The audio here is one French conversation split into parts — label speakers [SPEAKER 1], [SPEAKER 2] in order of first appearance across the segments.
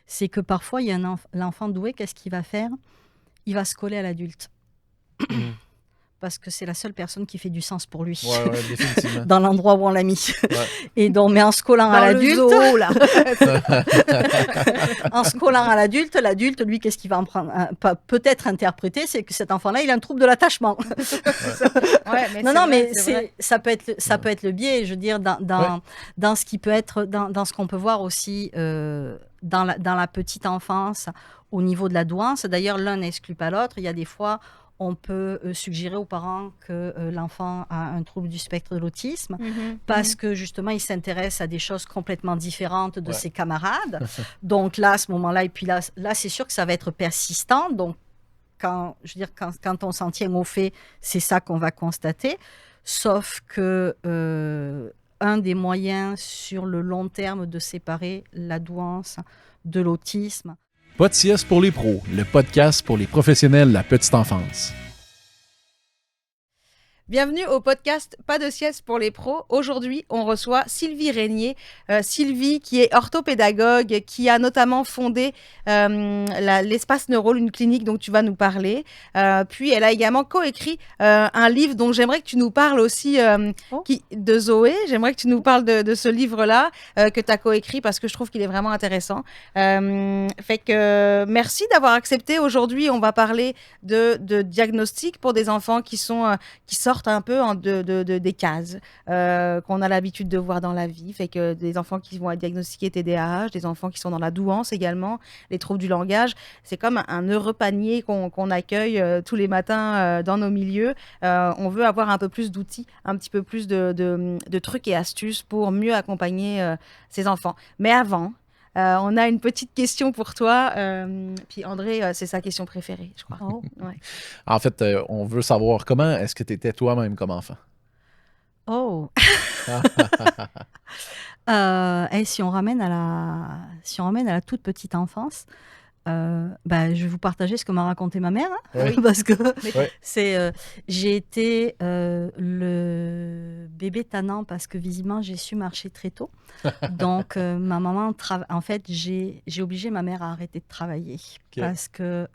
[SPEAKER 1] c'est que parfois, il y a l'enfant doué, qu'est-ce qu'il va faire? Il va se coller à l'adulte. Parce que c'est la seule personne qui fait du sens pour lui.
[SPEAKER 2] Ouais, définitivement.
[SPEAKER 1] Dans l'endroit où on l'a mis.
[SPEAKER 2] Ouais.
[SPEAKER 1] Et donc, mais en se collant à l'adulte...
[SPEAKER 3] Dans le zoo, là.
[SPEAKER 1] En se collant à l'adulte, lui, qu'est-ce qu'il va en prendre peut-être interpréter, c'est que cet enfant-là, il a un trouble de l'attachement. Mais ça peut être le biais, je veux dire, dans ce qui peut être, dans ce qu'on peut voir aussi dans la petite enfance, au niveau de la douance. D'ailleurs, l'un n'exclut pas l'autre. Il y a des fois... on peut suggérer aux parents que l'enfant a un trouble du spectre de l'autisme parce que justement, il s'intéresse à des choses complètement différentes de ses camarades. Donc là, à ce moment-là, et puis là, c'est sûr que ça va être persistant. Donc, quand on s'en tient au fait, c'est ça qu'on va constater. Sauf que un des moyens sur le long terme de séparer la douance de l'autisme,
[SPEAKER 2] Pas de sieste pour les pros, le podcast pour les professionnels de la petite enfance.
[SPEAKER 3] Bienvenue au podcast Pas de sieste pour les pros. Aujourd'hui, on reçoit Sylvie Régnier. Sylvie, qui est orthopédagogue, qui a notamment fondé l'Espace Neurôle, une clinique dont tu vas nous parler. Puis, elle a également coécrit un livre dont j'aimerais que tu nous parles aussi, de Zoé. J'aimerais que tu nous parles de ce livre-là que tu as coécrit parce que je trouve qu'il est vraiment intéressant. Fait que merci d'avoir accepté. Aujourd'hui, on va parler de diagnostic pour des enfants qui sortent un peu des cases qu'on a l'habitude de voir dans la vie. Fait que des enfants qui vont être diagnostiqués TDAH, des enfants qui sont dans la douance également, les troubles du langage. C'est comme un heureux panier qu'on accueille tous les matins dans nos milieux. On veut avoir un peu plus d'outils, un petit peu plus de trucs et astuces pour mieux accompagner ces enfants. Mais avant... on a une petite question pour toi. Puis André, c'est sa question préférée, je crois. Ouais.
[SPEAKER 2] En fait, on veut savoir comment est-ce que tu étais toi-même comme enfant?
[SPEAKER 1] Si on ramène à la toute petite enfance, je vais vous partager ce que m'a raconté ma mère, parce que j'ai été le bébé tannant parce que visiblement j'ai su marcher très tôt. Donc ma maman, en fait, j'ai obligé ma mère à arrêter de travailler parce que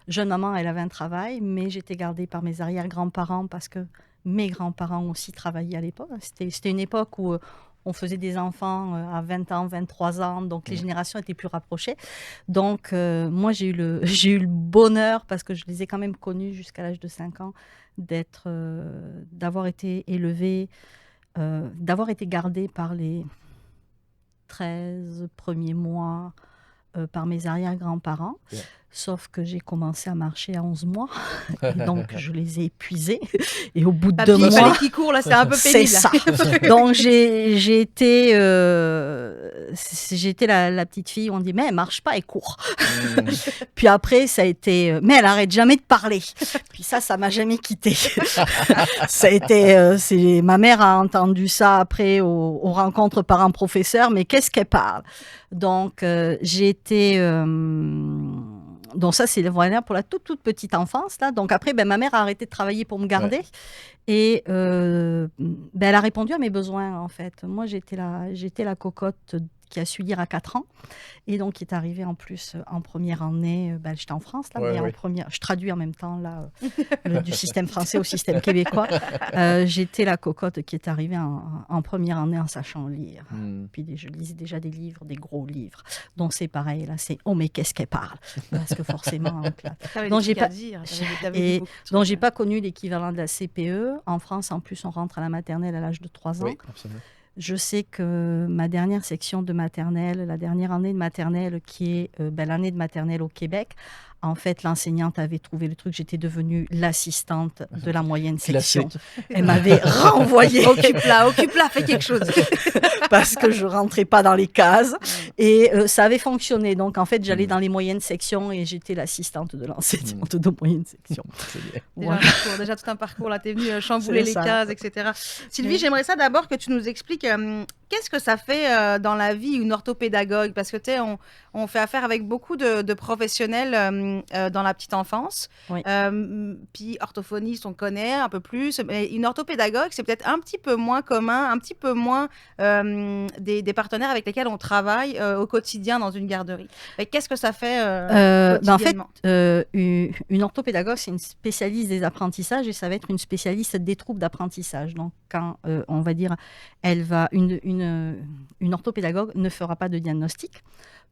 [SPEAKER 1] jeune maman, elle avait un travail, mais j'étais gardée par mes arrière-grands-parents parce que mes grands-parents aussi travaillaient à l'époque. C'était une époque où on faisait des enfants à 20 ans, 23 ans, donc les générations étaient plus rapprochées. Donc, moi, j'ai eu le bonheur, parce que je les ai quand même connus jusqu'à l'âge de 5 ans, d'avoir été élevée, d'avoir été gardée par les 13 premiers mois par mes arrière-grands-parents. Yeah. Sauf que j'ai commencé à marcher à 11 mois, et donc je les ai épuisés. Et au bout de 2 mois...
[SPEAKER 3] qui court, là, c'est un peu pénible.
[SPEAKER 1] C'est ça. Donc j'ai été la petite fille où on dit « mais elle marche pas, elle court ». Puis après, ça a été « mais elle arrête jamais de parler ». Puis ça m'a jamais quittée. Ça a été... ma mère a entendu ça après aux rencontres parents-professeurs, mais qu'est-ce qu'elle parle? Donc j'ai été... Donc ça, c'est vraiment pour la toute petite enfance, là. Donc après, ma mère a arrêté de travailler pour me garder. Et elle a répondu à mes besoins, en fait. Moi, j'étais la cocotte qui a su lire à 4 ans. Et donc, qui est arrivée en plus en première année. J'étais en France, là, mais en première... Je traduis en même temps, là, du système français au système québécois. J'étais la cocotte qui est arrivée en première année en sachant lire. Puis je lisais déjà des livres, des gros livres. Donc, c'est pareil, là, c'est « oh, mais qu'est-ce qu'elle parle ?» Parce que forcément...
[SPEAKER 3] Donc,
[SPEAKER 1] j'ai pas connu l'équivalent de la CPE. En France, en plus, on rentre à la maternelle à l'âge de 3 ans.
[SPEAKER 2] Oui, absolument.
[SPEAKER 1] Je sais que ma dernière section de maternelle, la dernière année de maternelle, qui est l'année de maternelle au Québec, en fait, l'enseignante avait trouvé le truc. J'étais devenue l'assistante de la moyenne section. Elle m'avait renvoyée.
[SPEAKER 3] Occupe-la, fais quelque chose.
[SPEAKER 1] Parce que je rentrais pas dans les cases. Et ça avait fonctionné. Donc, en fait, j'allais dans les moyennes sections et j'étais l'assistante de l'enseignante de moyenne section.
[SPEAKER 3] Déjà tout un parcours. Là, tu es venue chambouler les cases, etc. Sylvie, j'aimerais ça d'abord que tu nous expliques qu'est-ce que ça fait dans la vie une orthopédagogue? Parce que, tu sais, on fait affaire avec beaucoup de professionnels dans la petite enfance.
[SPEAKER 1] Oui.
[SPEAKER 3] Puis orthophoniste, on connaît un peu plus. Mais une orthopédagogue, c'est peut-être un petit peu moins commun, un petit peu moins des partenaires avec lesquels on travaille au quotidien dans une garderie. Et qu'est-ce que ça fait
[SPEAKER 1] En fait,
[SPEAKER 3] quotidiennement?
[SPEAKER 1] une orthopédagogue, c'est une spécialiste des apprentissages et ça va être une spécialiste des troubles d'apprentissage. Donc, quand on va dire, une orthopédagogue ne fera pas de diagnostic.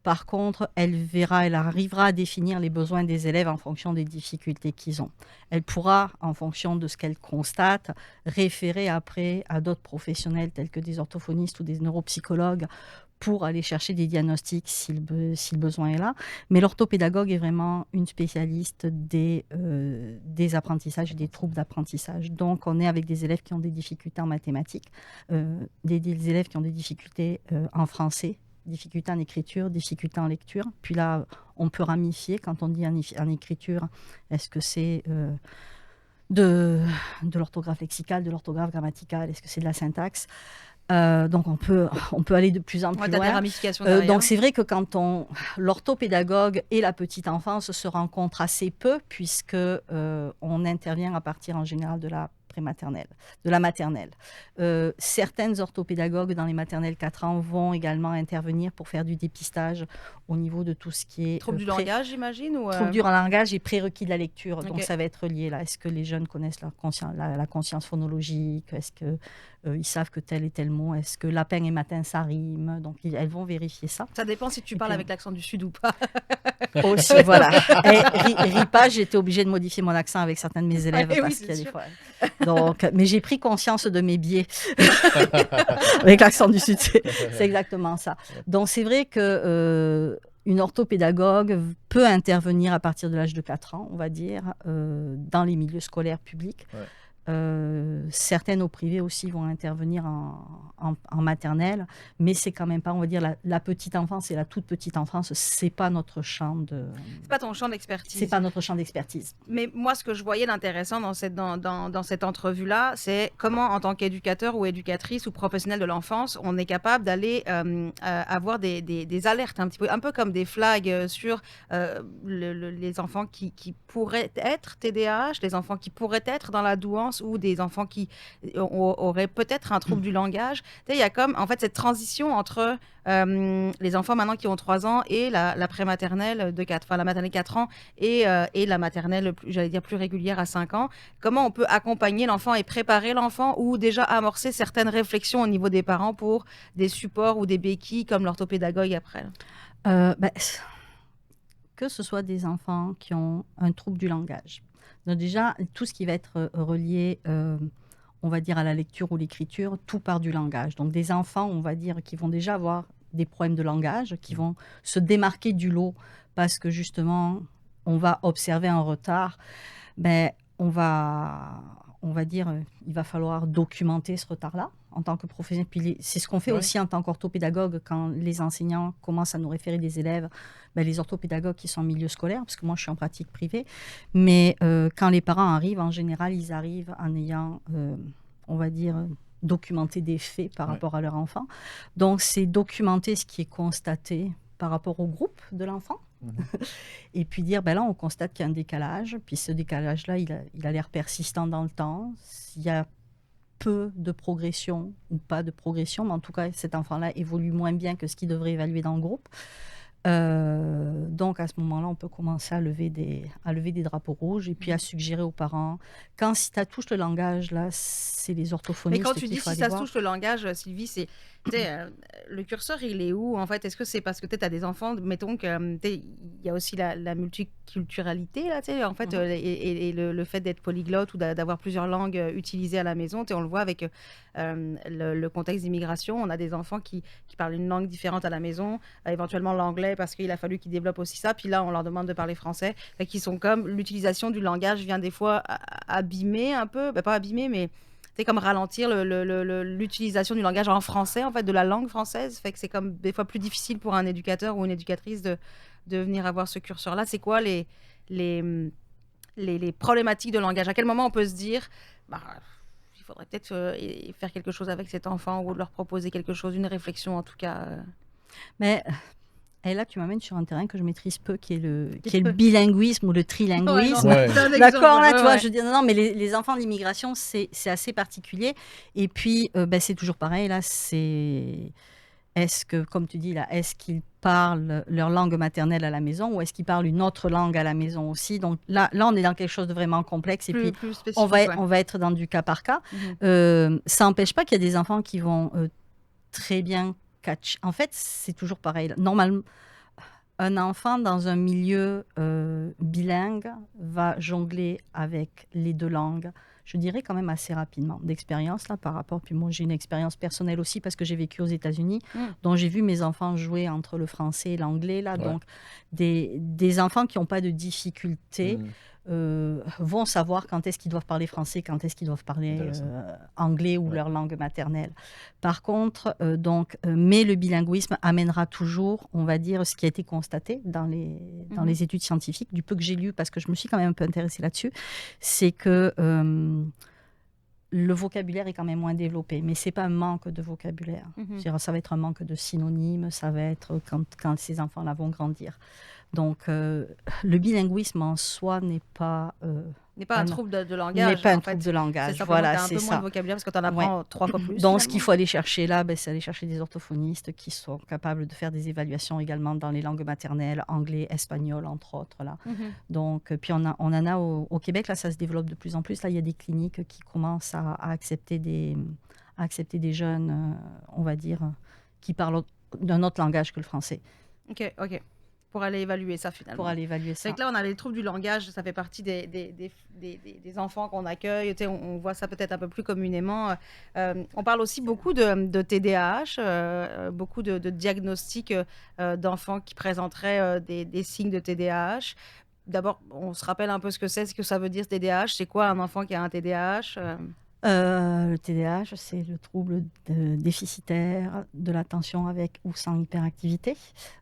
[SPEAKER 1] Par contre, elle arrivera à définir les besoins des élèves en fonction des difficultés qu'ils ont. Elle pourra, en fonction de ce qu'elle constate, référer après à d'autres professionnels tels que des orthophonistes ou des neuropsychologues pour aller chercher des diagnostics si le besoin est là. Mais l'orthopédagogue est vraiment une spécialiste des apprentissages et des troubles d'apprentissage. Donc, on est avec des élèves qui ont des difficultés en mathématiques, des élèves qui ont des difficultés en français, difficultés en écriture, difficultés en lecture. Puis là, on peut ramifier. Quand on dit en écriture, est-ce que c'est de l'orthographe lexicale, de l'orthographe grammaticale, est-ce que c'est de la syntaxe? Donc on peut aller de plus en plus
[SPEAKER 3] T'as des
[SPEAKER 1] loin.
[SPEAKER 3] ramifications derrière.
[SPEAKER 1] Donc c'est vrai que quand l'orthopédagogue et la petite enfance se rencontrent assez peu, puisque on intervient à partir en général de la prématernelle, de la maternelle. Certaines orthopédagogues dans les maternelles 4 ans vont également intervenir pour faire du dépistage au niveau de tout ce qui est
[SPEAKER 3] Trouble du langage, j'imagine, ou
[SPEAKER 1] trouble du langage et prérequis de la lecture.
[SPEAKER 3] Ok.
[SPEAKER 1] Donc ça va être lié là. Est-ce que les jeunes connaissent la conscience phonologique? Est-ce que ils savent que tel et tel mot? Est-ce que lapin et matin ça rime? Donc elles vont vérifier ça.
[SPEAKER 3] Ça dépend si tu parles
[SPEAKER 1] puis-
[SPEAKER 3] avec l'accent du Sud ou pas.
[SPEAKER 1] Aussi, voilà. Et RIPA, j'ai été obligée de modifier mon accent avec certains de mes élèves
[SPEAKER 3] Oui,
[SPEAKER 1] parce
[SPEAKER 3] c'est
[SPEAKER 1] qu'il y a des
[SPEAKER 3] sûr.
[SPEAKER 1] fois. Donc, mais j'ai pris conscience de mes biais avec l'accent du Sud. C'est exactement ça. Donc, c'est vrai que une orthopédagogue peut intervenir à partir de l'âge de 4 ans, on va dire, dans les milieux scolaires publics.
[SPEAKER 2] Ouais.
[SPEAKER 1] Certaines au privé aussi vont intervenir en maternelle, mais c'est quand même pas, on va dire, la petite enfance et la toute petite enfance, c'est pas notre champ
[SPEAKER 3] C'est pas ton champ d'expertise.
[SPEAKER 1] c'est pas notre champ d'expertise.
[SPEAKER 3] Mais moi, ce que je voyais d'intéressant dans cette entrevue-là, c'est comment, en tant qu'éducateur ou éducatrice ou professionnel de l'enfance, on est capable d'aller avoir des alertes un petit peu, un peu comme des flags sur les enfants qui pourraient être TDAH, les enfants qui pourraient être dans la douance ou des enfants qui auraient peut-être un trouble du langage. Tu sais, il y a comme, en fait, cette transition entre les enfants maintenant qui ont 3 ans et la prématernelle de 4, enfin la maternelle 4 ans et la maternelle, j'allais dire plus régulière à 5 ans. Comment on peut accompagner l'enfant et préparer l'enfant ou déjà amorcer certaines réflexions au niveau des parents pour des supports ou des béquilles comme l'orthopédagogue après?
[SPEAKER 1] Que ce soit des enfants qui ont un trouble du langage. Donc déjà, tout ce qui va être relié, on va dire, à la lecture ou l'écriture, tout part du langage. Donc des enfants, on va dire, qui vont déjà avoir des problèmes de langage, qui vont se démarquer du lot parce que justement, on va observer un retard, on va dire, il va falloir documenter ce retard-là en tant que professionnel. Puis c'est ce qu'on fait aussi en tant qu'orthopédagogue quand les enseignants commencent à nous référer des élèves, les orthopédagogues qui sont en milieu scolaire, parce que moi je suis en pratique privée, mais quand les parents arrivent, en général, ils arrivent en ayant, on va dire, documenté des faits par rapport à leur enfant. Donc c'est documenter ce qui est constaté par rapport au groupe de l'enfant. Et puis dire, là, on constate qu'il y a un décalage, puis ce décalage-là, il a l'air persistant dans le temps. Il y a peu de progression ou pas de progression, mais en tout cas, cet enfant-là évolue moins bien que ce qu'il devrait évaluer dans le groupe. Donc, à ce moment-là, on peut commencer à lever des drapeaux rouges et puis à suggérer aux parents, quand si ça touche le langage, là, c'est les orthophonistes.
[SPEAKER 3] Mais quand tu
[SPEAKER 1] qu'il
[SPEAKER 3] dis
[SPEAKER 1] faut
[SPEAKER 3] si
[SPEAKER 1] aller
[SPEAKER 3] ça
[SPEAKER 1] voir.
[SPEAKER 3] touche le langage, Sylvie, c'est le curseur, il est où en fait? Est-ce que c'est parce que tu as des enfants, mettons que il y a aussi la multiculturalité là, en fait, et le fait d'être polyglotte ou d'avoir plusieurs langues utilisées à la maison, on le voit avec le contexte d'immigration. On a des enfants qui parlent une langue différente à la maison, éventuellement l'anglais parce qu'il a fallu qu'ils développent aussi ça. Puis là, on leur demande de parler français. Qui sont comme l'utilisation du langage vient des fois abîmer un peu, pas abîmer, mais c'est comme ralentir l'utilisation du langage en français, en fait, de la langue française. Fait que c'est comme des fois plus difficile pour un éducateur ou une éducatrice de venir avoir ce curseur-là. C'est quoi les problématiques de langage? À quel moment on peut se dire, il faudrait peut-être faire quelque chose avec cet enfant ou leur proposer quelque chose, une réflexion en tout cas.
[SPEAKER 1] Mais Et là, tu m'amènes sur un terrain que je maîtrise peu, qui est le bilinguisme ou le trilinguisme.
[SPEAKER 2] Ouais.
[SPEAKER 1] D'accord, là, tu vois, je dis non, mais les enfants de l'immigration, c'est assez particulier. Et puis, c'est toujours pareil, là, est-ce que, comme tu dis, là, est-ce qu'ils parlent leur langue maternelle à la maison ou est-ce qu'ils parlent une autre langue à la maison aussi? Donc là, on est dans quelque chose de vraiment complexe et puis on va être dans du cas par cas. Ça n'empêche pas qu'il y a des enfants qui vont très bien catch. En fait, c'est toujours pareil. Normalement, un enfant dans un milieu bilingue va jongler avec les deux langues, je dirais quand même assez rapidement, d'expérience là par rapport. Puis moi, j'ai une expérience personnelle aussi parce que j'ai vécu aux États-Unis, dont j'ai vu mes enfants jouer entre le français et l'anglais. Là, donc, des enfants qui n'ont pas de difficultés vont savoir quand est-ce qu'ils doivent parler français, quand est-ce qu'ils doivent parler anglais ou leur langue maternelle. Par contre, mais le bilinguisme amènera toujours, on va dire, ce qui a été constaté dans les études scientifiques, du peu que j'ai lu, parce que je me suis quand même un peu intéressée là-dessus, c'est que le vocabulaire est quand même moins développé, mais c'est pas un manque de vocabulaire. C'est-à-dire, ça va être un manque de synonymes, ça va être quand ces enfants-là vont grandir. Donc, le bilinguisme en soi n'est pas
[SPEAKER 3] un trouble de langage.
[SPEAKER 1] N'est pas un trouble de langage.
[SPEAKER 3] C'est
[SPEAKER 1] voilà,
[SPEAKER 3] c'est un peu moins de vocabulaire parce que tu en apprends 3 fois plus.
[SPEAKER 1] Donc, ce qu'il faut aller chercher là, c'est aller chercher des orthophonistes qui sont capables de faire des évaluations également dans les langues maternelles, anglais, espagnol, entre autres. Là. Donc, puis on en a au Québec, là, ça se développe de plus en plus. Là, il y a des cliniques qui commencent à accepter des jeunes, on va dire, qui parlent d'un autre langage que le français.
[SPEAKER 3] OK. Pour aller évaluer ça, finalement. C'est que là, on a les troubles du langage, ça fait partie des enfants qu'on accueille. Tu sais, on voit ça peut-être un peu plus communément. On parle aussi beaucoup de TDAH, beaucoup de diagnostics d'enfants qui présenteraient des signes de TDAH. D'abord, on se rappelle un peu ce que ça veut dire, ce TDAH. C'est quoi un enfant qui a un TDAH
[SPEAKER 1] Le TDAH, c'est le trouble déficitaire de l'attention avec ou sans hyperactivité.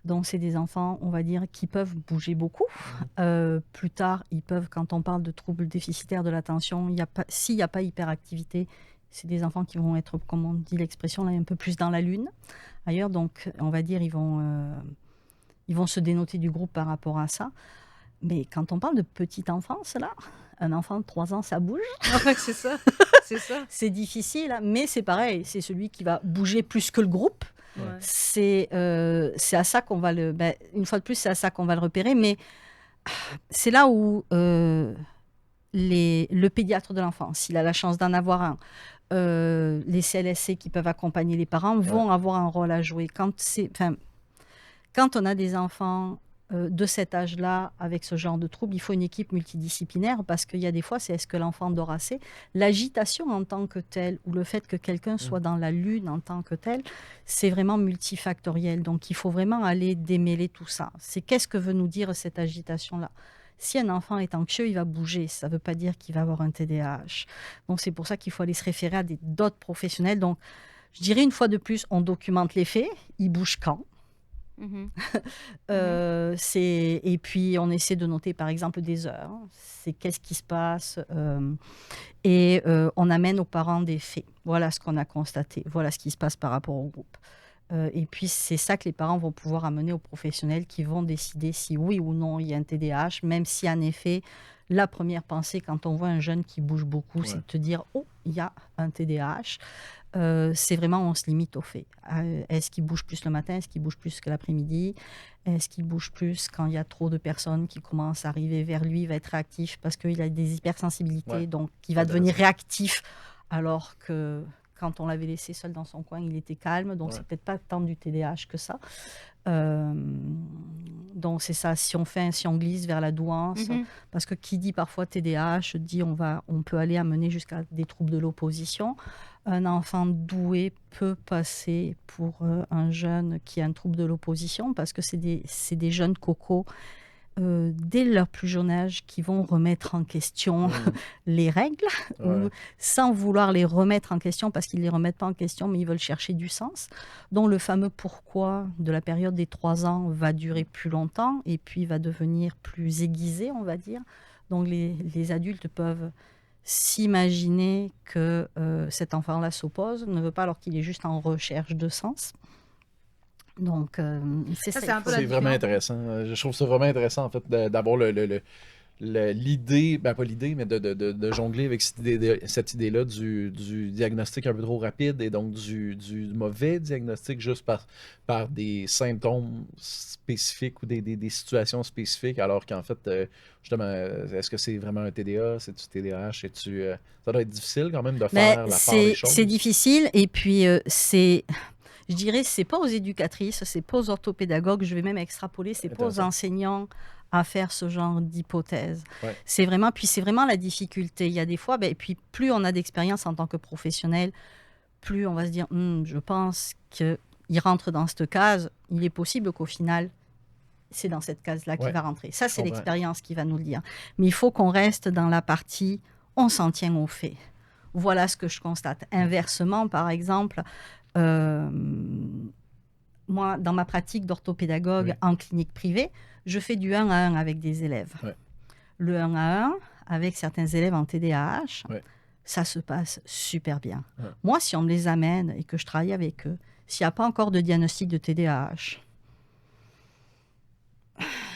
[SPEAKER 1] Donc, c'est des enfants, on va dire, qui peuvent bouger beaucoup. Plus tard, ils peuvent, quand on parle de trouble déficitaire de l'attention, s'il n'y a pas hyperactivité, c'est des enfants qui vont être, comme on dit l'expression, là, un peu plus dans la lune. Ailleurs, donc, on va dire, ils vont se dénoter du groupe par rapport à ça. Mais quand on parle de petite enfance, là, un enfant de 3 ans, ça bouge.
[SPEAKER 3] C'est ça.
[SPEAKER 1] C'est difficile, hein, mais c'est pareil. C'est celui qui va bouger plus que le groupe. C'est à ça qu'on va une fois de plus, c'est à ça qu'on va le repérer. Mais c'est là où le pédiatre de l'enfant, s'il a la chance d'en avoir un, les CLSC qui peuvent accompagner les parents vont avoir un rôle à jouer. Quand on a des enfants de cet âge-là, avec ce genre de trouble, il faut une équipe multidisciplinaire parce qu'il y a des fois, c'est est-ce que l'enfant dort assez? L'agitation en tant que telle ou le fait que quelqu'un soit dans la lune en tant que tel, c'est vraiment multifactoriel. Donc, il faut vraiment aller démêler tout ça. C'est qu'est-ce que veut nous dire cette agitation-là? Si un enfant est anxieux, il va bouger. Ça ne veut pas dire qu'il va avoir un TDAH. Donc, c'est pour ça qu'il faut aller se référer à d'autres professionnels. Donc, je dirais une fois de plus, on documente les faits. Il bouge quand? Et puis on essaie de noter par exemple des heures, c'est qu'est-ce qui se passe et on amène aux parents des faits, voilà ce qu'on a constaté, voilà ce qui se passe par rapport au groupe et puis c'est ça que les parents vont pouvoir amener aux professionnels qui vont décider si oui ou non il y a un TDAH, même si en effet la première pensée quand on voit un jeune qui bouge beaucoup, c'est de te dire oh il y a un TDAH. C'est vraiment, on se limite aux faits. Est-ce qu'il bouge plus le matin? Est-ce qu'il bouge plus que l'après-midi? Est-ce qu'il bouge plus quand il y a trop de personnes qui commencent à arriver vers lui? Il va être réactif parce qu'il a des hypersensibilités, donc il va devenir réactif alors que quand on l'avait laissé seul dans son coin, il était calme. Donc, c'est peut-être pas tant du TDAH que ça. Donc, c'est ça. Si on glisse vers la douance, parce que qui dit parfois TDAH, dit on peut aller amener jusqu'à des troubles de l'opposition. Un enfant doué peut passer pour un jeune qui a un trouble de l'opposition parce que c'est des jeunes cocos dès leur plus jeune âge qui vont remettre en question les règles ou sans vouloir les remettre en question parce qu'ils ne les remettent pas en question mais ils veulent chercher du sens. Donc le fameux pourquoi de la période des 3 ans va durer plus longtemps et puis va devenir plus aiguisé, on va dire. Donc les adultes peuvent s'imaginer que cet enfant-là s'oppose, ne veut pas alors qu'il est juste en recherche de sens. Donc, c'est ça.
[SPEAKER 3] c'est un peu la
[SPEAKER 2] C'est vraiment
[SPEAKER 3] différence.
[SPEAKER 2] intéressant. Je trouve ça vraiment intéressant, en fait, d'avoir l'idée, ben pas l'idée, mais de jongler avec cette idée-là du diagnostic un peu trop rapide et donc du mauvais diagnostic juste par des symptômes spécifiques ou des situations spécifiques, alors qu'en fait, justement, est-ce que c'est vraiment un TDA, c'est du TDAH, ça doit être difficile quand même de
[SPEAKER 1] Mais
[SPEAKER 2] faire la part des
[SPEAKER 1] c'est
[SPEAKER 2] choses.
[SPEAKER 1] difficile et puis je dirais, c'est pas aux éducatrices, c'est pas aux orthopédagogues, je vais même extrapoler, c'est pas aux
[SPEAKER 2] Intéressant.
[SPEAKER 1] enseignants à faire ce genre d'hypothèse.
[SPEAKER 2] Ouais.
[SPEAKER 1] C'est vraiment la difficulté. Il y a des fois, et puis plus on a d'expérience en tant que professionnel, plus on va se dire, je pense qu'il rentre dans cette case, il est possible qu'au final, c'est dans cette case-là qu'il
[SPEAKER 2] Ouais.
[SPEAKER 1] va rentrer. Ça, c'est
[SPEAKER 2] comprends.
[SPEAKER 1] l'expérience qui va nous le dire. Mais il faut qu'on reste dans la partie, on s'en tient aux faits. Voilà ce que je constate. Inversement, par exemple, moi, dans ma pratique d'orthopédagogue
[SPEAKER 2] Oui.
[SPEAKER 1] en clinique privée, je fais du 1 à 1 avec des élèves.
[SPEAKER 2] Ouais.
[SPEAKER 1] Le 1 à 1 avec certains élèves en TDAH,
[SPEAKER 2] Ouais.
[SPEAKER 1] ça se passe super bien.
[SPEAKER 2] Ouais.
[SPEAKER 1] Moi, si on me les amène et que je travaille avec eux, s'il n'y a pas encore de diagnostic de TDAH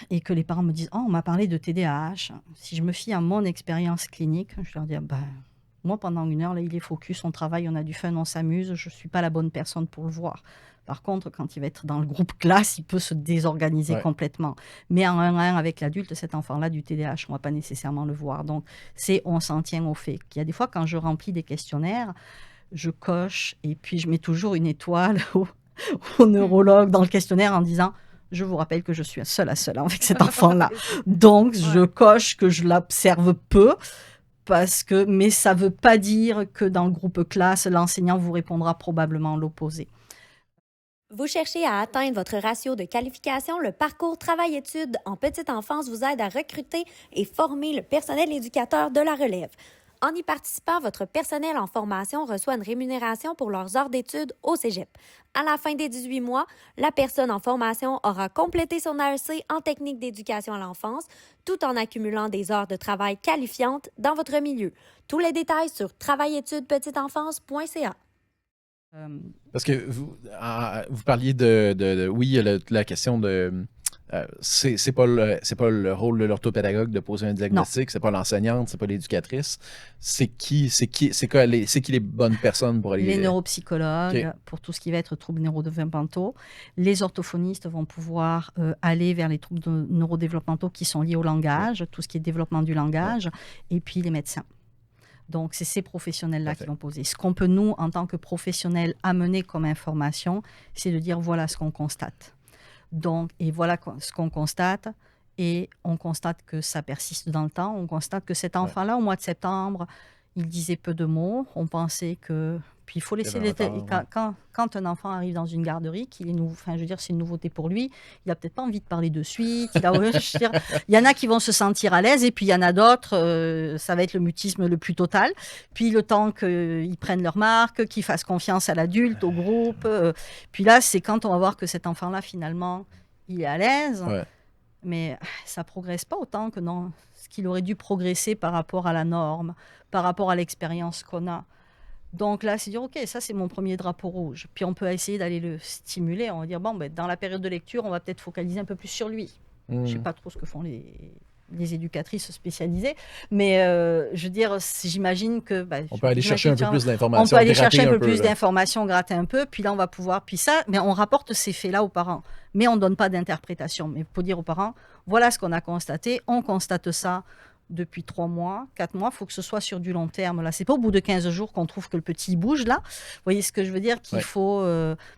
[SPEAKER 1] et que les parents me disent « Oh, on m'a parlé de TDAH », si je me fie à mon expérience clinique, je leur dis « Moi, pendant 1 heure, là, il est focus, on travaille, on a du fun, on s'amuse, je ne suis pas la bonne personne pour le voir. » Par contre, quand il va être dans le groupe classe, il peut se désorganiser
[SPEAKER 2] Ouais.
[SPEAKER 1] complètement. Mais en 1 à 1 avec l'adulte, cet enfant-là du TDAH, on ne va pas nécessairement le voir. Donc, on s'en tient au fait. Il y a des fois, quand je remplis des questionnaires, je coche et puis je mets toujours une étoile au neurologue dans le questionnaire en disant « Je vous rappelle que je suis seule avec cet enfant-là. » Donc, je coche que je l'observe peu. Mais ça ne veut pas dire que dans le groupe classe, l'enseignant vous répondra probablement l'opposé.
[SPEAKER 4] Vous cherchez à atteindre votre ratio de qualification? Le parcours travail-études en petite enfance vous aide à recruter et former le personnel éducateur de la relève. En y participant, votre personnel en formation reçoit une rémunération pour leurs heures d'études au cégep. À la fin des 18 mois, la personne en formation aura complété son AEC en technique d'éducation à l'enfance, tout en accumulant des heures de travail qualifiantes dans votre milieu. Tous les détails sur travail-études-petite-enfance.ca.
[SPEAKER 2] Parce que vous parliez oui, la question de c'est pas le rôle de l'orthopédagogue de poser un diagnostic, c'est pas l'enseignante, c'est pas l'éducatrice. C'est qui les bonnes personnes pour aller
[SPEAKER 1] Les neuropsychologues,
[SPEAKER 2] OK.
[SPEAKER 1] pour tout ce qui va être troubles neurodéveloppementaux. Les orthophonistes vont pouvoir aller vers les troubles neurodéveloppementaux qui sont liés au langage, tout ce qui est développement du langage, et puis les médecins. Donc, c'est ces professionnels-là qui vont poser. Ce qu'on peut, nous, en tant que professionnels, amener comme information, c'est de dire voilà ce qu'on constate. Donc, et voilà ce qu'on constate. Et on constate que ça persiste dans le temps. On constate que cet enfant-là, au mois de septembre, il disait peu de mots. On pensait que... Puis il faut laisser... Quand un enfant arrive dans une garderie, qu'il est nouveau, enfin, je veux dire, c'est une nouveauté pour lui, il n'a peut-être pas envie de parler de suite. Il y en a qui vont se sentir à l'aise et puis il y en a d'autres, ça va être le mutisme le plus total. Puis le temps qu'ils prennent leur marque, qu'ils fassent confiance à l'adulte, au groupe. Puis là, c'est quand on va voir que cet enfant-là, finalement, il est à l'aise.
[SPEAKER 2] Ouais.
[SPEAKER 1] Mais ça ne progresse pas autant que ce qu'il aurait dû progresser par rapport à la norme, par rapport à l'expérience qu'on a. Donc là, c'est dire, OK, ça, c'est mon premier drapeau rouge. Puis on peut essayer d'aller le stimuler. On va dire, dans la période de lecture, on va peut-être focaliser un peu plus sur lui. Je ne sais pas trop ce que font les éducatrices spécialisées. Mais je veux dire, j'imagine que...
[SPEAKER 2] on peut aller chercher un peu plus d'informations.
[SPEAKER 1] On peut aller chercher un peu plus d'informations, gratter un peu. Puis là, on va pouvoir... mais on rapporte ces faits-là aux parents. Mais on ne donne pas d'interprétation. Mais il faut dire aux parents, voilà ce qu'on a constaté. On constate ça depuis 3 mois, 4 mois, il faut que ce soit sur du long terme. Là, c'est pas au bout de 15 jours qu'on trouve que le petit bouge, là. Vous voyez ce que je veux dire? Qu'il faut...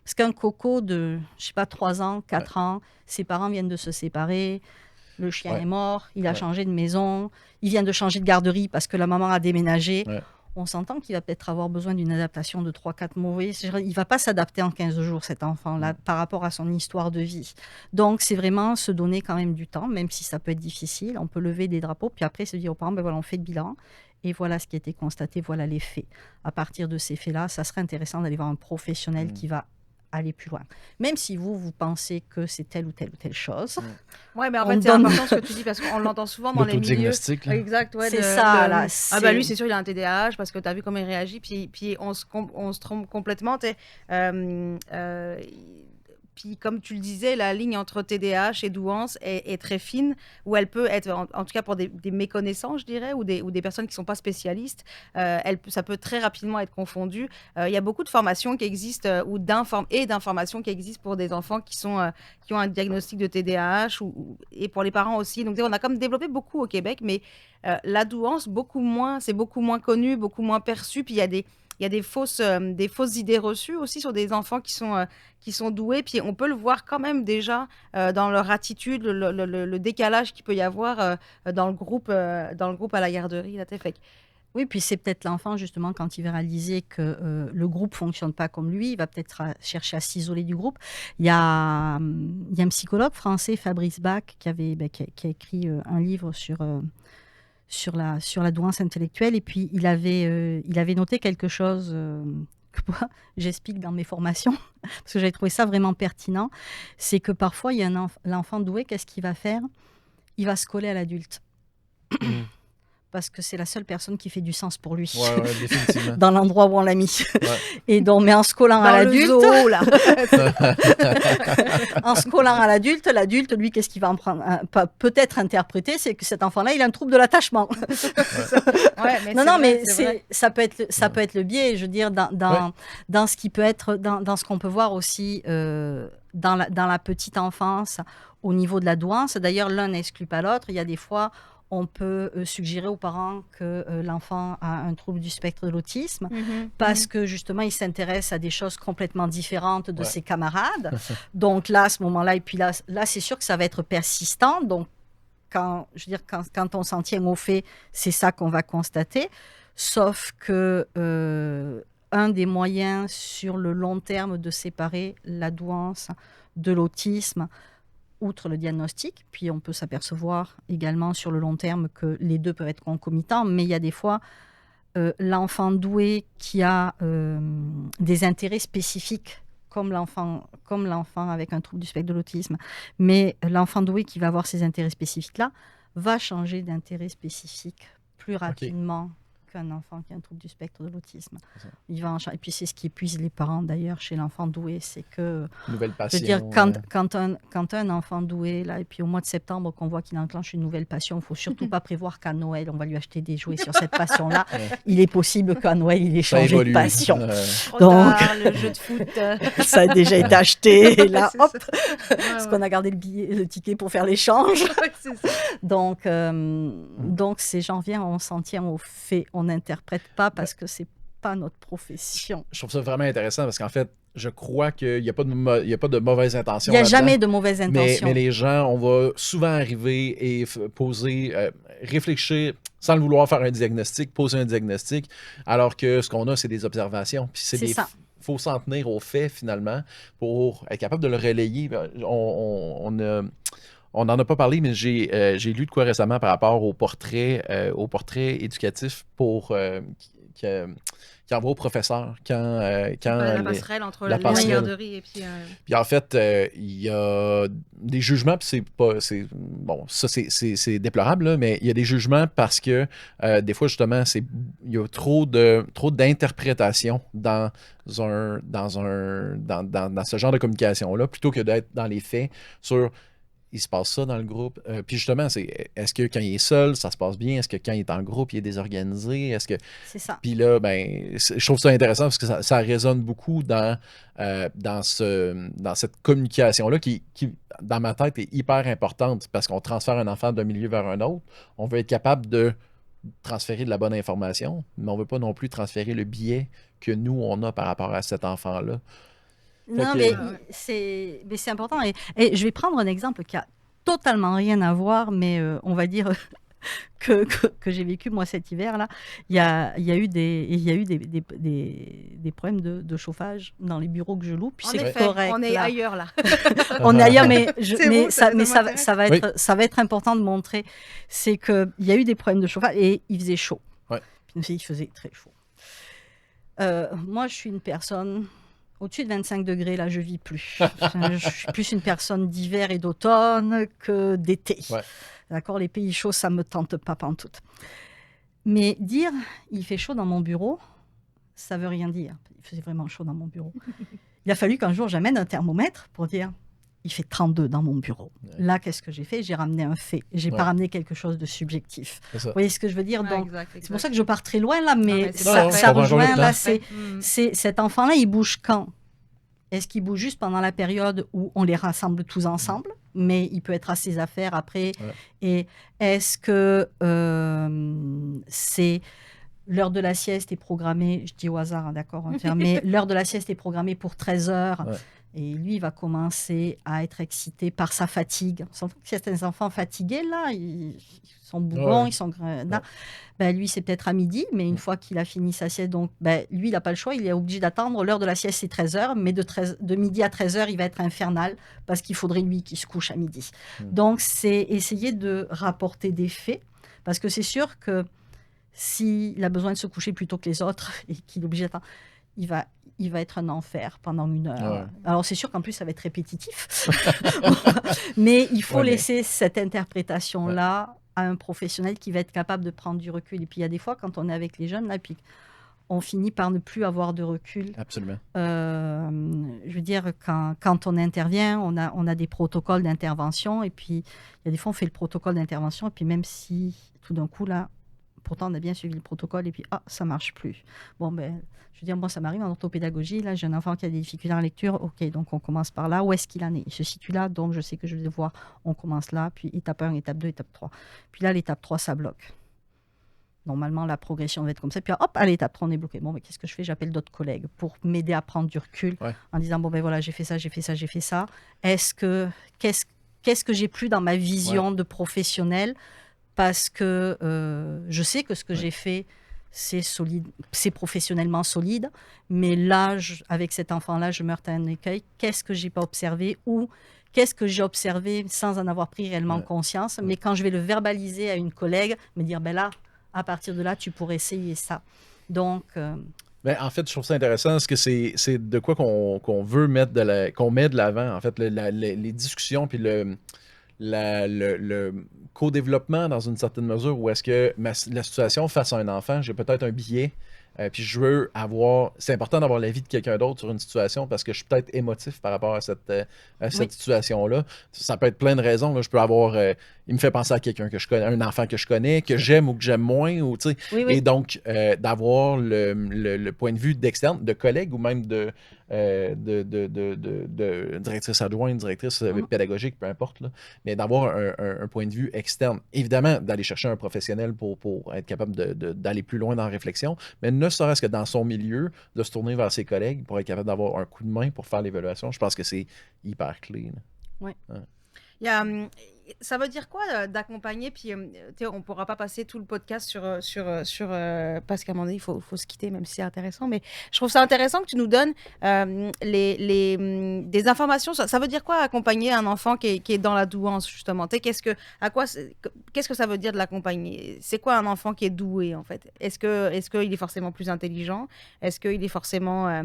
[SPEAKER 1] parce qu'un coco de, 3 ans, 4 ans, ses parents viennent de se séparer, le chien est mort, il a changé de maison, il vient de changer de garderie parce que la maman a déménagé. On s'entend qu'il va peut-être avoir besoin d'une adaptation de 3-4 mois. Il ne va pas s'adapter en 15 jours, cet enfant-là, par rapport à son histoire de vie. Donc, c'est vraiment se donner quand même du temps, même si ça peut être difficile. On peut lever des drapeaux, puis après se dire aux parents, voilà, on fait le bilan, et voilà ce qui a été constaté, voilà les faits. À partir de ces faits-là, ça serait intéressant d'aller voir un professionnel qui va aller plus loin. Même si vous pensez que c'est telle ou telle chose.
[SPEAKER 3] Oui, mais en fait, c'est important ce que tu dis parce qu'on l'entend souvent dans les milieux. Exact,
[SPEAKER 1] c'est ça, là.
[SPEAKER 3] Lui, c'est sûr, il a un TDAH parce que tu as vu comment il réagit, puis on se trompe complètement. Puis, comme tu le disais, la ligne entre TDAH et douance est très fine, où elle peut être, en tout cas pour des méconnaissants, je dirais, ou des personnes qui ne sont pas spécialistes, ça peut très rapidement être confondu. Il y a beaucoup de formations qui existent et d'informations qui existent pour des enfants qui ont un diagnostic de TDAH et pour les parents aussi. Donc, on a comme développé beaucoup au Québec, mais la douance, c'est beaucoup moins connu, beaucoup moins perçu. Puis, il y a des fausses idées reçues aussi sur des enfants qui sont doués. Puis on peut le voir quand même déjà dans leur attitude, le décalage qu'il peut y avoir dans le groupe à la garderie. Là, fait.
[SPEAKER 1] Oui, puis c'est peut-être l'enfant, justement, quand il va réaliser que le groupe ne fonctionne pas comme lui, il va peut-être chercher à s'isoler du groupe. Il y a un psychologue français, Fabrice Bach, qui a écrit un livre sur la douance intellectuelle. Et puis, il avait noté quelque chose que moi, j'explique dans mes formations, parce que j'avais trouvé ça vraiment pertinent. C'est que parfois, il y a l'enfant doué, qu'est-ce qu'il va faire? Il va se coller à l'adulte. Parce que c'est la seule personne qui fait du sens pour lui.
[SPEAKER 2] Ouais, définitivement.
[SPEAKER 1] Dans l'endroit où on l'a mis. Ouais. Et donc, mais en se collant
[SPEAKER 3] à
[SPEAKER 1] l'adulte...
[SPEAKER 3] Zoo, là.
[SPEAKER 1] En se collant à l'adulte, lui, qu'est-ce qu'il va en prendre peut-être interpréter, c'est que cet enfant-là, il a un trouble de l'attachement. Mais ça peut être le biais, je veux dire, dans ce qui peut être, dans ce qu'on peut voir aussi dans la petite enfance, au niveau de la douance. D'ailleurs, l'un n'exclut pas l'autre. Il y a des fois... on peut suggérer aux parents que l'enfant a un trouble du spectre de l'autisme parce que justement, il s'intéresse à des choses complètement différentes de ses camarades. Donc là, à ce moment-là, et puis là, c'est sûr que ça va être persistant. Donc, quand on s'en tient au fait, c'est ça qu'on va constater. Sauf que un des moyens sur le long terme de séparer la douance de l'autisme, outre le diagnostic, puis on peut s'apercevoir également sur le long terme que les deux peuvent être concomitants, mais il y a des fois l'enfant doué qui a des intérêts spécifiques, comme l'enfant avec un trouble du spectre de l'autisme, mais l'enfant doué qui va avoir ces intérêts spécifiques-là va changer d'intérêt spécifique plus rapidement qu'un enfant qui a un trouble du spectre de l'autisme. Et puis c'est ce qui épuise les parents d'ailleurs chez l'enfant doué, c'est que...
[SPEAKER 2] Nouvelle passion.
[SPEAKER 1] Je veux dire, quand un enfant doué, là, et puis au mois de septembre qu'on voit qu'il enclenche une nouvelle passion, il ne faut surtout pas prévoir qu'à Noël, on va lui acheter des jouets sur cette passion-là. Il est possible qu'à Noël, il ait changé de passion.
[SPEAKER 3] Donc, le jeu de foot.
[SPEAKER 1] Ça a déjà été acheté, et là, hop, parce qu'on a gardé le ticket pour faire l'échange.
[SPEAKER 3] C'est ça.
[SPEAKER 1] Donc c'est, j'en viens, on s'en tient aux faits. On n'interprète pas parce que c'est pas notre profession.
[SPEAKER 2] Je trouve ça vraiment intéressant parce qu'en fait, je crois qu'il n'y a pas de mauvaise intention.
[SPEAKER 1] Il n'y a jamais de mauvaise intention.
[SPEAKER 2] Mais les gens, on va souvent arriver et poser, réfléchir sans le vouloir faire un diagnostic, poser un diagnostic, alors que ce qu'on a, c'est des observations. Puis c'est ça. Il faut s'en tenir aux faits finalement pour être capable de le relayer. On n'en a pas parlé, mais j'ai lu de quoi récemment par rapport au portrait éducatif qui envoie aux professeurs quand
[SPEAKER 3] la passerelle entre la garderie et puis...
[SPEAKER 2] Puis en fait, il y a des jugements, puis c'est déplorable, là, mais il y a des jugements parce que des fois, justement, il y a trop d'interprétation dans ce genre de communication-là, plutôt que d'être dans les faits sur... il se passe ça dans le groupe. Puis justement, est-ce que quand il est seul, ça se passe bien? Est-ce que quand il est en groupe, il est désorganisé?
[SPEAKER 1] C'est ça.
[SPEAKER 2] Puis là, je trouve ça intéressant parce que ça résonne beaucoup dans cette communication-là qui, dans ma tête, est hyper importante parce qu'on transfère un enfant d'un milieu vers un autre. On veut être capable de transférer de la bonne information, mais on ne veut pas non plus transférer le biais que nous, on a par rapport à cet enfant-là.
[SPEAKER 1] Non, mais c'est important. Et je vais prendre un exemple qui a totalement rien à voir, mais on va dire que j'ai vécu moi cet hiver-là. Il y a eu des problèmes de chauffage dans les bureaux que je loue. Puis c'est correct.
[SPEAKER 3] On est ailleurs là.
[SPEAKER 1] On est ailleurs, mais ça va être important de montrer. C'est qu'il y a eu des problèmes de chauffage et il faisait chaud.
[SPEAKER 2] Ouais.
[SPEAKER 1] Puis il faisait très chaud. Moi, je suis une personne... Au-dessus de 25 degrés, là, je ne vis plus. Je suis plus une personne d'hiver et d'automne que d'été.
[SPEAKER 2] Ouais.
[SPEAKER 1] D'accord, les pays chauds, ça ne me tente pas pantoute. Mais dire « il fait chaud dans mon bureau », ça ne veut rien dire. Il faisait vraiment chaud dans mon bureau. Il a fallu qu'un jour, j'amène un thermomètre pour dire, il fait 32 dans mon bureau.
[SPEAKER 2] Ouais.
[SPEAKER 1] Là, qu'est-ce que j'ai fait? J'ai ramené un fait. J'ai
[SPEAKER 2] Ouais.
[SPEAKER 1] pas ramené quelque chose de subjectif.
[SPEAKER 2] C'est ça.
[SPEAKER 1] Vous voyez ce que je veux dire?
[SPEAKER 3] Ouais,
[SPEAKER 1] Donc,
[SPEAKER 3] exact,
[SPEAKER 1] c'est pour ça que je pars très loin là,
[SPEAKER 3] Non,
[SPEAKER 1] mais
[SPEAKER 3] mais c'est
[SPEAKER 1] ça,
[SPEAKER 3] parfait.
[SPEAKER 1] ça
[SPEAKER 2] Je comprends
[SPEAKER 1] rejoint
[SPEAKER 2] complètement.
[SPEAKER 1] là.
[SPEAKER 3] Mm.
[SPEAKER 1] C'est cet enfant-là, il bouge quand? Est-ce qu'il bouge juste pendant la période où on les rassemble tous ensemble, mais il peut être à ses affaires après?
[SPEAKER 2] Ouais.
[SPEAKER 1] Et est-ce que c'est l'heure de la sieste est programmée, je dis au hasard, hein, d'accord, mais l'heure de la sieste est programmée pour 13 heures.
[SPEAKER 2] Ouais.
[SPEAKER 1] Et lui, il va commencer à être excité par sa fatigue. On sent que certains enfants fatigués, là, ils sont bougons,
[SPEAKER 2] Ouais.
[SPEAKER 1] ils sont grenards. Ben, lui, c'est peut-être à midi, mais une fois qu'il a fini sa sieste, donc, ben, lui, il n'a pas le choix, il est obligé d'attendre. L'heure de la sieste, c'est 13 heures, mais de midi à 13 heures, il va être infernal parce qu'il faudrait, lui, qu'il se couche à midi. Donc, c'est essayer de rapporter des faits, parce que c'est sûr que s'il a besoin de se coucher plus tôt que les autres et qu'il est obligé d'attendre, il va être un enfer pendant 1 heure.
[SPEAKER 2] Ouais.
[SPEAKER 1] Alors, c'est sûr qu'en plus, ça va être répétitif. Mais il faut
[SPEAKER 2] Ouais, mais-
[SPEAKER 1] laisser cette interprétation-là à un professionnel qui va être capable de prendre du recul. Et puis, il y a des fois, quand on est avec les jeunes, là, puis on finit par ne plus avoir de recul.
[SPEAKER 2] Absolument.
[SPEAKER 1] Je veux dire, quand on intervient, on a des protocoles d'intervention. Et puis, il y a des fois, on fait le protocole d'intervention. Et puis, même si, tout d'un coup, là, pourtant, on a bien suivi le protocole et puis, ça marche plus. Bon, ben, je veux dire, moi, ça m'arrive en orthopédagogie. Là, j'ai un enfant qui a des difficultés en lecture. OK, donc on commence par là. Où est-ce qu'il en est? Il se situe là, donc je sais que je vais devoir. On commence là, puis étape 1, étape 2, étape 3. Puis là, l'étape 3, ça bloque. Normalement, la progression va être comme ça. Puis hop, à l'étape 3, on est bloqué. Bon, mais qu'est-ce que je fais? J'appelle d'autres collègues pour m'aider à prendre du recul en disant, bon, ben voilà, j'ai fait ça, j'ai fait ça, j'ai fait ça. Qu'est-ce que j'ai plus dans ma vision de professionnel? Parce que je sais que ce que j'ai fait, c'est solide, c'est professionnellement solide, mais là, avec cet enfant-là, je me heurte à un écueil. Qu'est-ce que j'ai pas observé ou qu'est-ce que j'ai observé sans en avoir pris réellement conscience? Mais quand je vais le verbaliser à une collègue, me dire, ben là, à partir de là, tu pourrais essayer ça. Donc...
[SPEAKER 2] Ben, en fait, je trouve ça intéressant parce que c'est de quoi qu'on veut mettre qu'on met de l'avant. En fait, les discussions puis le co-développement dans une certaine mesure où est-ce que la situation face à un enfant, j'ai peut-être un billet, puis je veux avoir... C'est important d'avoir l'avis de quelqu'un d'autre sur une situation parce que je suis peut-être émotif par rapport à cette situation-là. Ça peut être plein de raisons. Là. Je peux avoir... il me fait penser à quelqu'un que je connais, un enfant que je connais, que j'aime ou que j'aime moins. Ou, Et donc, d'avoir le point de vue d'externe, de collègues ou même de directrice adjointe, directrice pédagogique, peu importe. Là. Mais d'avoir un point de vue externe. Évidemment, d'aller chercher un professionnel pour être capable d'aller plus loin dans la réflexion, mais ne serait-ce que dans son milieu, de se tourner vers ses collègues pour être capable d'avoir un coup de main pour faire l'évaluation. Je pense que c'est hyper clé.
[SPEAKER 1] Oui.
[SPEAKER 3] Il y a, ça veut dire quoi d'accompagner? Puis on ne pourra pas passer tout le podcast sur parce qu'à un moment donné, il faut se quitter, même si c'est intéressant. Mais je trouve ça intéressant que tu nous donnes des informations. Ça veut dire quoi accompagner un enfant qui est dans la douance, justement? Qu'est-ce que ça veut dire de l'accompagner? C'est quoi un enfant qui est doué, en fait? Est-ce qu'il est forcément plus intelligent? Est-ce qu'il est forcément...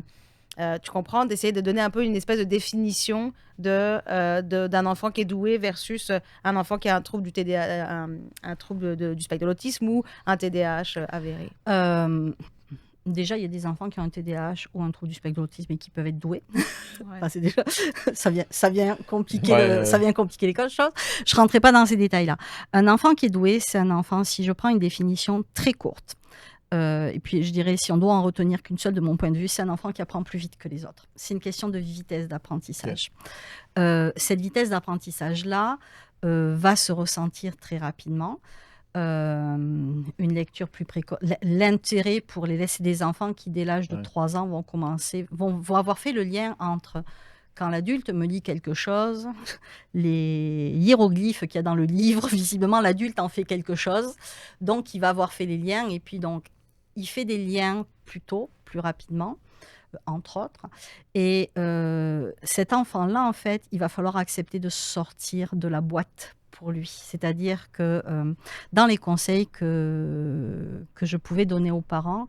[SPEAKER 3] tu comprends, d'essayer de donner un peu une espèce de définition d'un enfant qui est doué versus un enfant qui a un trouble du TDAH, un trouble du spectre de l'autisme ou un TDAH avéré.
[SPEAKER 1] Déjà, il y a des enfants qui ont un TDAH ou un trouble du spectre de l'autisme et qui peuvent être doués.
[SPEAKER 3] Ouais.
[SPEAKER 1] Enfin, c'est déjà, ça vient compliquer ça vient compliquer les choses. Je ne rentrerai pas dans ces détails-là. Un enfant qui est doué, c'est un enfant, si je prends une définition très courte, et puis je dirais, si on doit en retenir qu'une seule de mon point de vue, c'est un enfant qui apprend plus vite que les autres. C'est une question de vitesse d'apprentissage. Cette vitesse d'apprentissage-là va se ressentir très rapidement. Une lecture plus précoce. L'intérêt pour les laisser des enfants qui, dès l'âge de 3 ans, vont avoir fait le lien entre... Quand l'adulte me lit quelque chose, les hiéroglyphes qu'il y a dans le livre, visiblement, l'adulte en fait quelque chose. Donc, il va avoir fait les liens. Et puis, donc, il fait des liens plus tôt, plus rapidement, entre autres. Et cet enfant-là, en fait, il va falloir accepter de sortir de la boîte pour lui. C'est-à-dire que dans les conseils que je pouvais donner aux parents,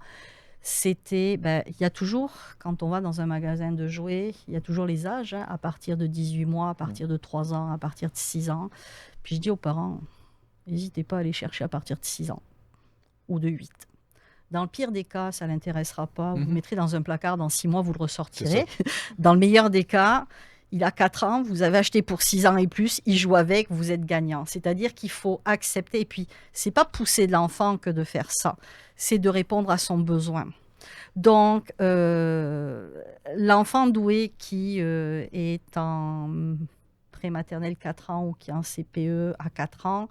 [SPEAKER 1] c'était, il y a toujours, quand on va dans un magasin de jouets, il y a toujours les âges, à partir de 18 mois, à partir de 3 ans, à partir de 6 ans. Puis je dis aux parents, n'hésitez pas à aller chercher à partir de 6 ans ou de 8. Dans le pire des cas, ça ne l'intéressera pas. Vous le
[SPEAKER 2] Mhm.
[SPEAKER 1] mettrez dans un placard, dans 6 mois, vous le
[SPEAKER 2] C'est
[SPEAKER 1] ressortirez. Dans le meilleur des cas, il a 4 ans, vous avez acheté pour 6 ans et plus, il joue avec, vous êtes gagnant. C'est-à-dire qu'il faut accepter. Et puis, ce n'est pas pousser l'enfant que de faire ça. C'est de répondre à son besoin. Donc, l'enfant doué qui est en prématernelle 4 ans ou qui est en CPE à 4 ans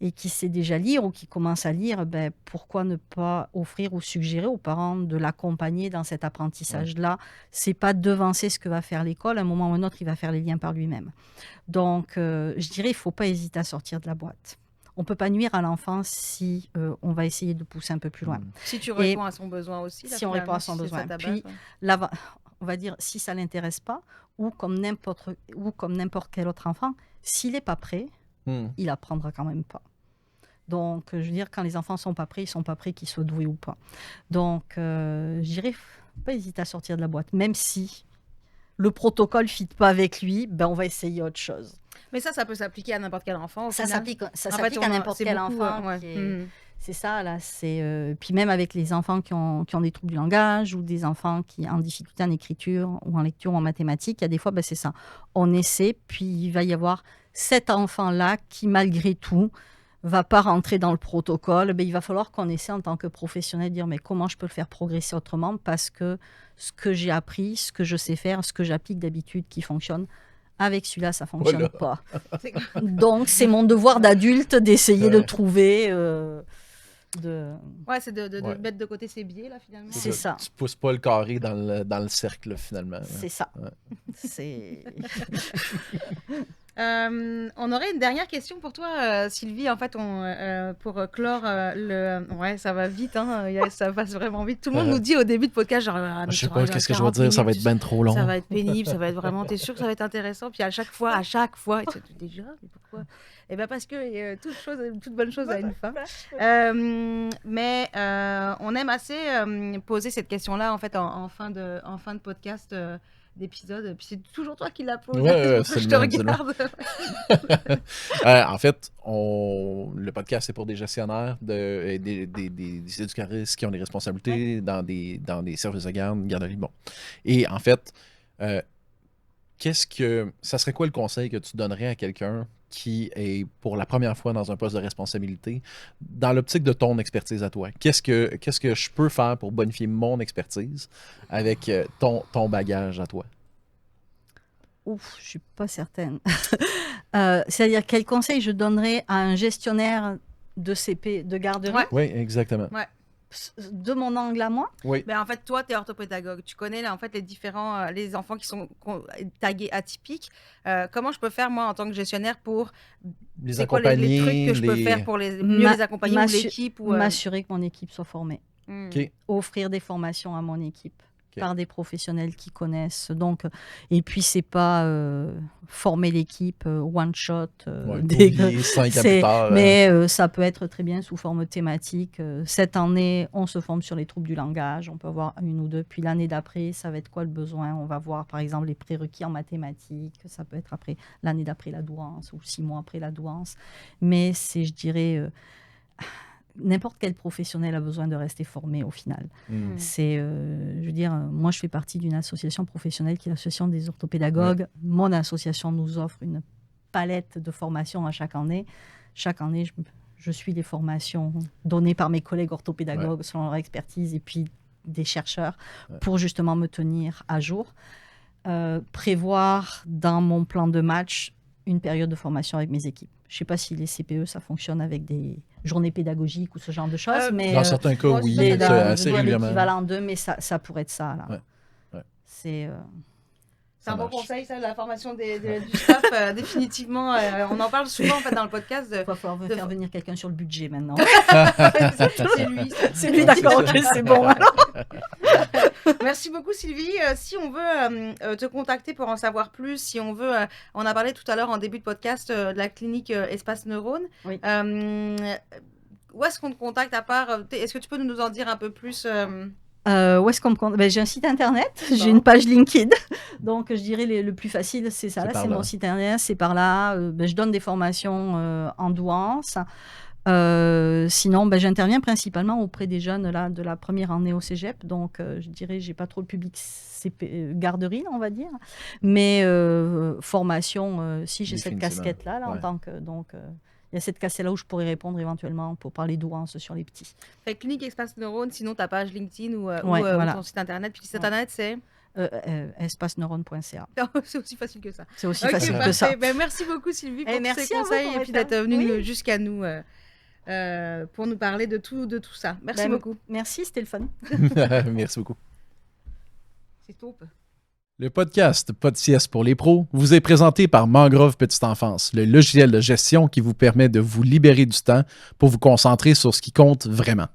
[SPEAKER 1] et qui sait déjà lire ou qui commence à lire, ben, pourquoi ne pas offrir ou suggérer aux parents de l'accompagner dans cet apprentissage-là? C'est pas devancer ce que va faire l'école. À un moment ou un autre, il va faire les liens par lui-même. Donc, je dirais, il ne faut pas hésiter à sortir de la boîte. On ne peut pas nuire à l'enfant si on va essayer de pousser un peu plus loin.
[SPEAKER 3] Si tu réponds à son besoin aussi.
[SPEAKER 1] Si on répond à son besoin. Puis, là, on va dire, si ça ne l'intéresse pas, ou comme n'importe quel autre enfant, s'il n'est pas prêt, il apprendra quand même pas. Donc, je veux dire, quand les enfants ne sont pas prêts, ils ne sont pas prêts qu'ils soient doués ou pas. Donc, je dirais, pas hésiter à sortir de la boîte. Même si le protocole ne fit pas avec lui, ben, on va essayer autre chose.
[SPEAKER 3] Mais ça peut s'appliquer à n'importe quel enfant.
[SPEAKER 1] Ça s'applique à n'importe quel enfant. C'est ça, là. Puis même avec les enfants qui ont des troubles du langage ou des enfants qui ont en difficulté en écriture ou en lecture ou en mathématiques, il y a des fois, ben, c'est ça. On essaie, puis il va y avoir cet enfant-là qui, malgré tout, va pas rentrer dans le protocole. Ben, il va falloir qu'on essaie en tant que professionnel de dire mais comment je peux le faire progresser autrement, parce que ce que j'ai appris, ce que je sais faire, ce que j'applique d'habitude qui fonctionne, avec celui-là, ça ne fonctionne pas. Donc, c'est mon devoir d'adulte d'essayer de trouver...
[SPEAKER 3] c'est de mettre de côté ses biais, là, finalement.
[SPEAKER 1] C'est ça.
[SPEAKER 2] Tu pousses pas le carré dans le cercle, finalement.
[SPEAKER 1] C'est ça.
[SPEAKER 2] Ouais.
[SPEAKER 1] C'est...
[SPEAKER 3] On aurait une dernière question pour toi, Sylvie. En fait, pour clore le... Ouais, ça va vite, hein. Ça passe vraiment vite. Tout le monde nous dit au début de podcast, genre...
[SPEAKER 2] je sais pas, qu'est-ce que je vais dire, ça va être ben trop long.
[SPEAKER 3] Ça va être pénible, ça va être vraiment... T'es sûr que ça va être intéressant? Puis à chaque fois, déjà, mais pourquoi? Eh bien, parce que toute bonne chose a une fin. Mais on aime assez poser cette question-là, en fait, en fin de podcast... d'épisode, puis c'est toujours toi qui la poses. Je te regarde.
[SPEAKER 2] En fait, le podcast, c'est pour des gestionnaires, des éducatrices qui ont des responsabilités dans des services de garde, garderie. Bon. Et en fait, ça serait quoi le conseil que tu donnerais à quelqu'un qui est pour la première fois dans un poste de responsabilité, dans l'optique de ton expertise à toi? Qu'est-ce que je peux faire pour bonifier mon expertise avec ton bagage à toi?
[SPEAKER 1] Ouf, je ne suis pas certaine. C'est-à-dire, quel conseil je donnerais à un gestionnaire de CP, de garderie?
[SPEAKER 2] Oui, exactement.
[SPEAKER 3] Ouais.
[SPEAKER 1] De mon angle à moi?
[SPEAKER 2] Oui.
[SPEAKER 3] Ben, en fait, toi, tu es orthopédagogue. Tu connais là, en fait, les enfants qui sont tagués atypiques. Comment je peux faire, moi, en tant que gestionnaire, pour
[SPEAKER 2] les accompagner?
[SPEAKER 3] Les trucs que je peux faire pour mieux les accompagner ou l'équipe
[SPEAKER 1] M'assurer que mon équipe soit formée.
[SPEAKER 2] Okay.
[SPEAKER 1] Offrir des formations à mon équipe. Par des professionnels qui connaissent. Donc, et puis, c'est pas former l'équipe one shot. Mais ça peut être très bien sous forme thématique. Cette année, on se forme sur les troubles du langage. On peut avoir 1 ou 2. Puis l'année d'après, ça va être quoi le besoin? On va voir, par exemple, les prérequis en mathématiques. Ça peut être l'année d'après la douance ou 6 mois après la douance. Mais c'est, je dirais... n'importe quel professionnel a besoin de rester formé au final. C'est, je veux dire, moi je fais partie d'une association professionnelle qui est l'association des orthopédagogues. Mon association nous offre une palette de formations à chaque année. Chaque année, je suis les formations données par mes collègues orthopédagogues selon leur expertise et puis des chercheurs pour justement me tenir à jour. Prévoir dans mon plan de match une période de formation avec mes équipes. Je ne sais pas si les CPE, ça fonctionne avec des journées pédagogiques ou ce genre de choses. Mais,
[SPEAKER 2] dans certains cas, oui, assez régulièrement.
[SPEAKER 1] L'équivalent d'eux, mais ça pourrait être ça. Là.
[SPEAKER 2] Ouais.
[SPEAKER 1] C'est
[SPEAKER 3] un bon conseil, ça, la formation du staff. Définitivement, on en parle souvent en fait, dans le podcast.
[SPEAKER 1] Il va falloir faire venir quelqu'un sur le budget maintenant.
[SPEAKER 3] C'est lui,
[SPEAKER 1] d'accord, ok, c'est bon.
[SPEAKER 3] Merci beaucoup, Sylvie. Si on veut te contacter pour en savoir plus, si on veut, on a parlé tout à l'heure en début de podcast de la clinique Espace Neurone.
[SPEAKER 1] Oui.
[SPEAKER 3] Où est-ce qu'on te contacte à part est-ce que tu peux nous en dire un peu plus
[SPEAKER 1] où est-ce qu'on me contacte? J'ai un site internet, j'ai une page LinkedIn. Donc, je dirais le plus facile, c'est ça. Là, c'est mon site internet, c'est par là. Je donne des formations en douance. Sinon, j'interviens principalement auprès des jeunes là, de la première année au cégep. Donc, je dirais, j'ai pas trop le public garderie, on va dire. Mais formation, si j'ai cette casquette-là, en tant que... Donc, il y a cette casquette-là où je pourrais répondre éventuellement pour parler douance sur les petits.
[SPEAKER 3] Fait Clinique Espace Neurone, sinon ta page LinkedIn ou
[SPEAKER 1] voilà.
[SPEAKER 3] ton site internet. Puis le site internet, c'est
[SPEAKER 1] espaceneurone.ca.
[SPEAKER 3] C'est aussi facile que ça.
[SPEAKER 1] C'est aussi facile que ça.
[SPEAKER 3] Merci beaucoup Sylvie pour tous ces
[SPEAKER 1] à
[SPEAKER 3] conseils
[SPEAKER 1] vous,
[SPEAKER 3] et puis d'être venue jusqu'à nous pour nous parler de tout ça. Merci beaucoup.
[SPEAKER 1] Merci, c'était le fun.
[SPEAKER 2] Merci beaucoup.
[SPEAKER 3] C'est top.
[SPEAKER 2] Le podcast Pas de sieste pour les pros vous est présenté par Mangrove Petite Enfance, le logiciel de gestion qui vous permet de vous libérer du temps pour vous concentrer sur ce qui compte vraiment.